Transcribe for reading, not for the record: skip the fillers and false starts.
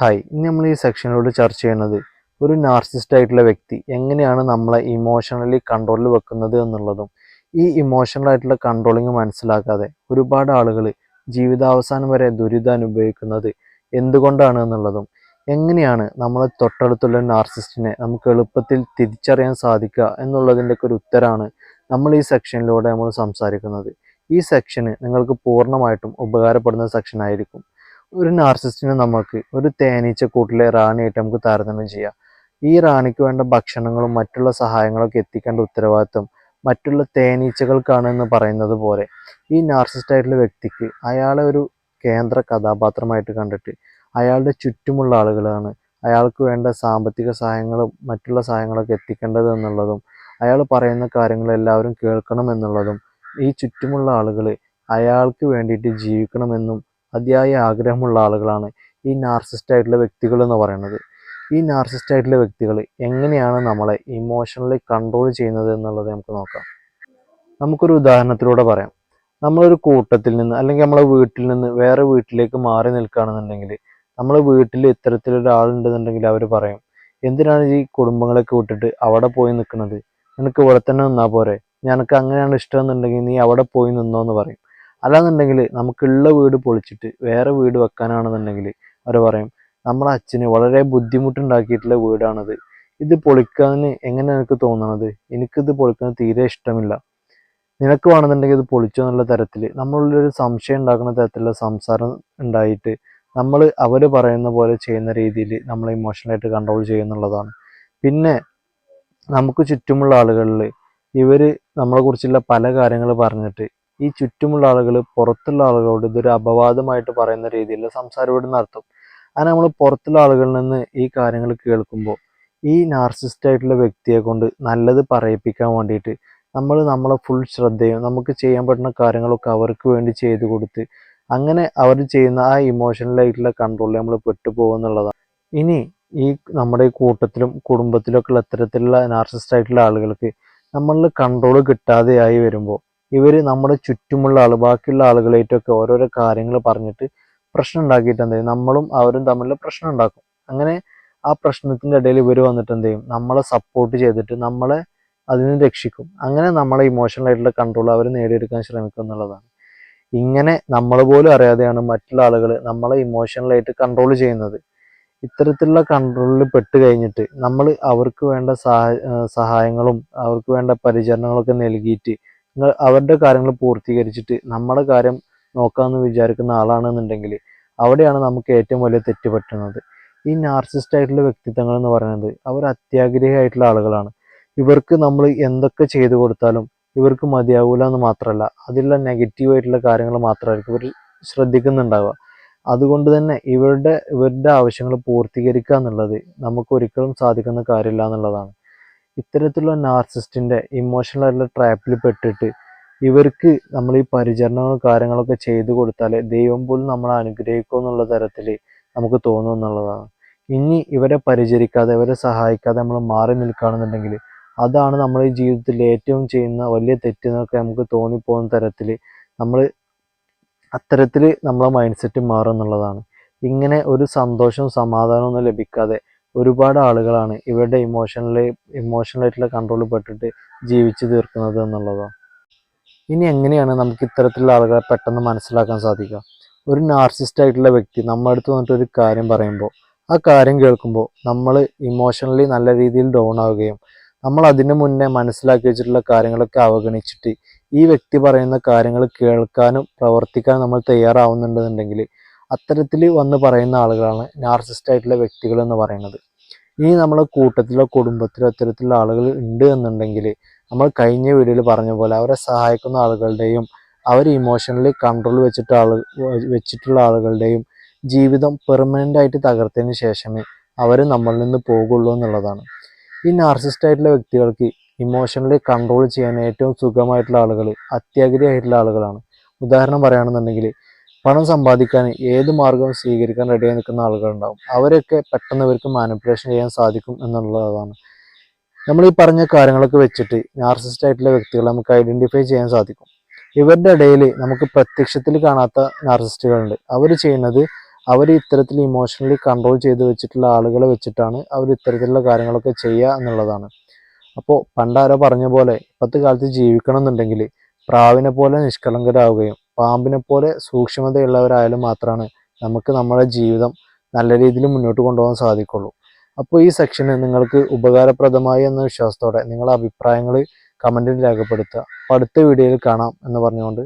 Hi, ഇന്ന് നമ്മൾ ഈ സെക്ഷനിലൂടെ ചർച്ച ചെയ്യുന്നത് ഒരു നാർസിസ്റ്റ് ആയിട്ടുള്ള വ്യക്തി എങ്ങനെയാണ് നമ്മളെ ഇമോഷണലി കൺട്രോളിൽ വെക്കുന്നത് എന്നുള്ളതും ഈ ഇമോഷണൽ ആയിട്ടുള്ള കൺട്രോളിങ് മനസ്സിലാക്കാതെ ഒരുപാട് ആളുകൾ ജീവിതാവസാനം വരെ ദുരിതം അനുഭവിക്കുന്നത് എന്തുകൊണ്ടാണ് എന്നുള്ളതും എങ്ങനെയാണ് നമ്മളെ തൊട്ടടുത്തുള്ള നാർസിസ്റ്റിനെ നമുക്ക് എളുപ്പത്തിൽ തിരിച്ചറിയാൻ സാധിക്കുക എന്നുള്ളതിൻ്റെയൊക്കെ ഒരു ഉത്തരമാണ് നമ്മൾ ഈ സെക്ഷനിലൂടെ നമ്മൾ സംസാരിക്കുന്നത്. ഈ സെക്ഷന് നിങ്ങൾക്ക് പൂർണ്ണമായിട്ടും ഉപകാരപ്പെടുന്ന സെക്ഷൻ ആയിരിക്കും. ഒരു നാർസിസ്റ്റിനെ നമുക്ക് ഒരു തേനീച്ചക്കൂട്ടിലെ റാണിയായിട്ട് നമുക്ക് താരതമ്യം ചെയ്യാം. ഈ റാണിക്ക് വേണ്ട ഭക്ഷണങ്ങളും മറ്റുള്ള സഹായങ്ങളൊക്കെ എത്തിക്കേണ്ട ഉത്തരവാദിത്വം മറ്റുള്ള തേനീച്ചകൾക്കാണ് എന്ന് പറയുന്നത് പോലെ ഈ നാർസിസ്റ്റ് ആയിട്ടുള്ള വ്യക്തിക്ക് അയാളെ ഒരു കേന്ദ്ര കഥാപാത്രമായിട്ട് കണ്ടിട്ട് അയാളുടെ ചുറ്റുമുള്ള ആളുകളാണ് അയാൾക്ക് വേണ്ട സാമ്പത്തിക സഹായങ്ങളും മറ്റുള്ള സഹായങ്ങളൊക്കെ എത്തിക്കേണ്ടത് എന്നുള്ളതും അയാൾ പറയുന്ന കാര്യങ്ങൾ എല്ലാവരും കേൾക്കണം എന്നുള്ളതും ഈ ചുറ്റുമുള്ള ആളുകൾ അയാൾക്ക് വേണ്ടിയിട്ട് ജീവിക്കണമെന്നും അതിയായ ആഗ്രഹമുള്ള ആളുകളാണ് ഈ നാർസിസ്റ്റ് ആയിട്ടുള്ള വ്യക്തികൾ എന്ന് പറയുന്നത്. ഈ നാർസിസ്റ്റ് ആയിട്ടുള്ള വ്യക്തികൾ എങ്ങനെയാണ് നമ്മളെ ഇമോഷണലി കൺട്രോൾ ചെയ്യുന്നത് എന്നുള്ളത് നമുക്ക് നോക്കാം. നമുക്കൊരു ഉദാഹരണത്തിലൂടെ പറയാം. നമ്മളൊരു കൂട്ടത്തിൽ നിന്ന് അല്ലെങ്കിൽ നമ്മളെ വീട്ടിൽ നിന്ന് വേറെ വീട്ടിലേക്ക് മാറി നിൽക്കുകയാണെന്നുണ്ടെങ്കിൽ നമ്മളെ വീട്ടിൽ ഇത്തരത്തിലൊരാളുണ്ടെന്നുണ്ടെങ്കിൽ അവർ പറയും, എന്തിനാണ് ഈ കുടുംബങ്ങളൊക്കെ വിട്ടിട്ട് അവിടെ പോയി നിൽക്കുന്നത്, നിനക്ക് ഇവിടെ തന്നെ നിന്നാൽ പോരെ, ഞനക്ക് അങ്ങനെയാണ് ഇഷ്ടം എന്നുണ്ടെങ്കിൽ നീ അവിടെ പോയി നിന്നോ എന്ന് പറയും. അല്ലാന്നുണ്ടെങ്കിൽ നമുക്കുള്ള വീട് പൊളിച്ചിട്ട് വേറെ വീട് വെക്കാനാണെന്നുണ്ടെങ്കിൽ അവർ പറയും, നമ്മളെ അച്ഛന് വളരെ ബുദ്ധിമുട്ടുണ്ടാക്കിയിട്ടുള്ള വീടാണത്, ഇത് പൊളിക്കാൻ എങ്ങനെ എനിക്ക് തോന്നണത്, എനിക്കിത് പൊളിക്കാൻ തീരെ ഇഷ്ടമില്ല, നിനക്ക് വേണമെന്നുണ്ടെങ്കിൽ ഇത് പൊളിച്ചോ എന്നുള്ള തരത്തിൽ നമ്മളുള്ളൊരു സംശയം ഉണ്ടാക്കുന്ന തരത്തിലുള്ള സംസാരം ഉണ്ടായിട്ട് നമ്മൾ അവർ പറയുന്ന പോലെ ചെയ്യുന്ന രീതിയിൽ നമ്മൾ ഇമോഷണലായിട്ട് കൺട്രോൾ ചെയ്യുന്നുള്ളതാണ്. പിന്നെ നമുക്ക് ചുറ്റുമുള്ള ആളുകളിൽ ഇവർ നമ്മളെക്കുറിച്ചുള്ള പല കാര്യങ്ങൾ പറഞ്ഞിട്ട് ഈ ചുറ്റുമുള്ള ആളുകൾ പുറത്തുള്ള ആളുകളോട് ഇതൊരു അപവാദമായിട്ട് പറയുന്ന രീതിയിലുള്ള സംസാരം ഇവിടെ നടത്തും. അങ്ങനെ നമ്മൾ പുറത്തുള്ള ആളുകളിൽ നിന്ന് ഈ കാര്യങ്ങൾ കേൾക്കുമ്പോൾ ഈ നാർസിസ്റ്റ് ആയിട്ടുള്ള വ്യക്തിയെ കൊണ്ട് നല്ലത് പറയിപ്പിക്കാൻ വേണ്ടിയിട്ട് നമ്മളെ ഫുൾ ശ്രദ്ധയും നമുക്ക് ചെയ്യാൻ പറ്റുന്ന കാര്യങ്ങളൊക്കെ അവർക്ക് വേണ്ടി ചെയ്തു കൊടുത്ത് അങ്ങനെ അവർ ചെയ്യുന്ന ആ ഇമോഷണലായിട്ടുള്ള കൺട്രോളിൽ നമ്മൾ പെട്ടുപോകുന്നുള്ളതാണ്. ഇനി ഈ നമ്മുടെ ഈ കൂട്ടത്തിലും കുടുംബത്തിലൊക്കെ ഉള്ള ഇത്തരത്തിലുള്ള നാർസിസ്റ്റ് ആയിട്ടുള്ള ആളുകൾക്ക് നമ്മളിൽ കൺട്രോൾ കിട്ടാതെയായി വരുമ്പോൾ ഇവർ നമ്മുടെ ചുറ്റുമുള്ള ബാക്കിയുള്ള ആളുകളായിട്ടൊക്കെ ഓരോരോ കാര്യങ്ങൾ പറഞ്ഞിട്ട് പ്രശ്നം ഉണ്ടാക്കിയിട്ട് എന്ത് ചെയ്യും, നമ്മളും അവരും തമ്മിൽ പ്രശ്നം ഉണ്ടാക്കും. അങ്ങനെ ആ പ്രശ്നത്തിൻ്റെ ഇടയിൽ ഇവർ വന്നിട്ട് എന്ത് ചെയ്യും, നമ്മളെ സപ്പോർട്ട് ചെയ്തിട്ട് നമ്മളെ അതിന് രക്ഷിക്കും. അങ്ങനെ നമ്മളെ ഇമോഷണൽ ആയിട്ടുള്ള കൺട്രോൾ അവർ നേടിയെടുക്കാൻ ശ്രമിക്കും എന്നുള്ളതാണ്. ഇങ്ങനെ നമ്മൾ പോലും അറിയാതെയാണ് മറ്റുള്ള ആളുകൾ നമ്മളെ ഇമോഷണലായിട്ട് കൺട്രോൾ ചെയ്യുന്നത്. ഇത്തരത്തിലുള്ള കൺട്രോളിൽ പെട്ട് കഴിഞ്ഞിട്ട് നമ്മൾ അവർക്ക് വേണ്ട സഹായങ്ങളും അവർക്ക് വേണ്ട പരിചരണങ്ങളൊക്കെ നൽകിയിട്ട് അവരുടെ കാര്യങ്ങൾ പൂർത്തീകരിച്ചിട്ട് നമ്മുടെ കാര്യം നോക്കാമെന്ന് വിചാരിക്കുന്ന ആളാണെന്നുണ്ടെങ്കിൽ അവിടെയാണ് നമുക്ക് ഏറ്റവും വലിയ തെറ്റ് പറ്റുന്നത്. ഈ നാർസിസ്റ്റ് ആയിട്ടുള്ള വ്യക്തിത്വങ്ങൾ എന്ന് പറയുന്നത് അവർ അത്യാഗ്രഹിയായിട്ടുള്ള ആളുകളാണ്. ഇവർക്ക് നമ്മൾ എന്തൊക്കെ ചെയ്തു കൊടുത്താലും ഇവർക്ക് മതിയാവൂല എന്ന് മാത്രമല്ല അതിലുള്ള നെഗറ്റീവായിട്ടുള്ള കാര്യങ്ങൾ മാത്രമായിരിക്കും ഇവർ ശ്രദ്ധിക്കുന്നുണ്ടാവുക. അതുകൊണ്ട് തന്നെ ഇവരുടെ ആവശ്യങ്ങൾ പൂർത്തീകരിക്കുക എന്നുള്ളത് നമുക്ക് ഒരിക്കലും സാധിക്കുന്ന കാര്യമില്ല എന്നുള്ളതാണ്. ഇത്തരത്തിലുള്ള നാർസിസ്റ്റിൻ്റെ ഇമോഷണൽ ആയിട്ടുള്ള ട്രാപ്പിൽ പെട്ടിട്ട് ഇവർക്ക് നമ്മൾ ഈ പരിചരണങ്ങളും കാര്യങ്ങളൊക്കെ ചെയ്തു കൊടുത്താൽ ദൈവം പോലും നമ്മളെ അനുഗ്രഹിക്കും എന്നുള്ള തരത്തിൽ നമുക്ക് തോന്നും എന്നുള്ളതാണ്. ഇനി ഇവരെ പരിചരിക്കാതെ ഇവരെ സഹായിക്കാതെ നമ്മൾ മാറി നിൽക്കുകയാണെന്നുണ്ടെങ്കിൽ അതാണ് നമ്മൾ ഈ ജീവിതത്തിൽ ഏറ്റവും ചെയ്യുന്ന വലിയ തെറ്റെന്നൊക്കെ നമുക്ക് തോന്നിപ്പോകുന്ന തരത്തിൽ നമ്മൾ അത്തരത്തിൽ നമ്മളെ മൈൻഡ് സെറ്റ് മാറും എന്നുള്ളതാണ്. ഇങ്ങനെ ഒരു സന്തോഷവും സമാധാനവും ഒന്നും ലഭിക്കാതെ ഒരുപാട് ആളുകളാണ് ഇവരുടെ ഇമോഷണലായിട്ടുള്ള കൺട്രോളിൽ പെട്ടിട്ട് ജീവിച്ചു തീർക്കുന്നത് എന്നുള്ളതാണ്. ഇനി എങ്ങനെയാണ് നമുക്ക് ഇത്തരത്തിലുള്ള ആളുകളെ പെട്ടെന്ന് മനസ്സിലാക്കാൻ സാധിക്കുക? ഒരു നാർസിസ്റ്റ് ആയിട്ടുള്ള വ്യക്തി നമ്മുടെ അടുത്ത് വന്നിട്ട് ഒരു കാര്യം പറയുമ്പോൾ ആ കാര്യം കേൾക്കുമ്പോൾ നമ്മൾ ഇമോഷണലി നല്ല രീതിയിൽ ഡൗൺ ആവുകയും നമ്മൾ അതിനു മുന്നേ മനസ്സിലാക്കി വെച്ചിട്ടുള്ള കാര്യങ്ങളൊക്കെ അവഗണിച്ചിട്ട് ഈ വ്യക്തി പറയുന്ന കാര്യങ്ങൾ കേൾക്കാനും പ്രവർത്തിക്കാനും നമ്മൾ തയ്യാറാവുന്നുണ്ടെന്നുണ്ടെങ്കിൽ അത്തരത്തിൽ വന്ന് പറയുന്ന ആളുകളാണ് നാർസിസ്റ്റ് ആയിട്ടുള്ള വ്യക്തികൾ എന്ന് പറയുന്നത്. ഇനി നമ്മളെ കൂട്ടത്തിലോ കുടുംബത്തിലോ അത്തരത്തിലുള്ള ആളുകൾ ഉണ്ട് എന്നുണ്ടെങ്കിൽ നമ്മൾ കഴിഞ്ഞ വീഡിയോയിൽ പറഞ്ഞ പോലെ അവരെ സഹായിക്കുന്ന ആളുകളുടെയും അവർ ഇമോഷണലി കൺട്രോൾ വെച്ചിട്ടുള്ള ആളുകളുടെയും ജീവിതം പെർമനൻ്റ് ആയിട്ട് തകർത്തതിന് ശേഷമേ അവർ നമ്മളിൽ നിന്ന് പോകുള്ളൂ എന്നുള്ളതാണ്. ഈ നാർസിസ്റ്റ് ആയിട്ടുള്ള വ്യക്തികൾക്ക് ഇമോഷണലി കൺട്രോൾ ചെയ്യാൻ ഏറ്റവും സുഖമായിട്ടുള്ള ആളുകൾ അത്യാഗ്രഹിയായിട്ടുള്ള ആളുകളാണ്. ഉദാഹരണം പറയുകയാണെന്നുണ്ടെങ്കിൽ പണം സമ്പാദിക്കാൻ ഏത് മാർഗവും സ്വീകരിക്കാൻ റെഡിയായി നിൽക്കുന്ന ആളുകളുണ്ടാവും. അവരൊക്കെ പെട്ടെന്ന് ഇവർക്ക് മാനിപ്പുലേഷൻ ചെയ്യാൻ സാധിക്കും എന്നുള്ളതാണ്. നമ്മൾ ഈ പറഞ്ഞ കാര്യങ്ങളൊക്കെ വെച്ചിട്ട് നാർസിസ്റ്റ് ആയിട്ടുള്ള വ്യക്തികളെ നമുക്ക് ഐഡൻറ്റിഫൈ ചെയ്യാൻ സാധിക്കും. ഇവരുടെ ഇടയിൽ നമുക്ക് പ്രത്യക്ഷത്തിൽ കാണാത്ത നാർസിസ്റ്റുകളുണ്ട്. അവർ ചെയ്യുന്നത് അവർ ഇത്തരത്തിൽ ഇമോഷണലി കൺട്രോൾ ചെയ്ത് വെച്ചിട്ടുള്ള ആളുകളെ വെച്ചിട്ടാണ് അവർ ഇത്തരത്തിലുള്ള കാര്യങ്ങളൊക്കെ ചെയ്യുക എന്നുള്ളതാണ്. അപ്പോൾ പണ്ടാരോ പറഞ്ഞ പോലെ ഇപ്പോഴത്തെ കാലത്ത് ജീവിക്കണം എന്നുണ്ടെങ്കിൽ പ്രാവിനെ പോലെ നിഷ്കളങ്കരാകുകയും പാമ്പിനെ പോലെ സൂക്ഷ്മതയുള്ളവരായാലും മാത്രമാണ് നമുക്ക് നമ്മുടെ ജീവിതം നല്ല രീതിയിൽ മുന്നോട്ട് കൊണ്ടുപോകാൻ സാധിക്കുള്ളൂ. അപ്പോൾ ഈ സെക്ഷന് നിങ്ങൾക്ക് ഉപകാരപ്രദമായി എന്ന വിശ്വാസത്തോടെ നിങ്ങളുടെ അഭിപ്രായങ്ങൾ കമൻറ്റിൽ രേഖപ്പെടുത്തുക. അപ്പോൾ അടുത്ത വീഡിയോയിൽ കാണാം എന്ന് പറഞ്ഞുകൊണ്ട്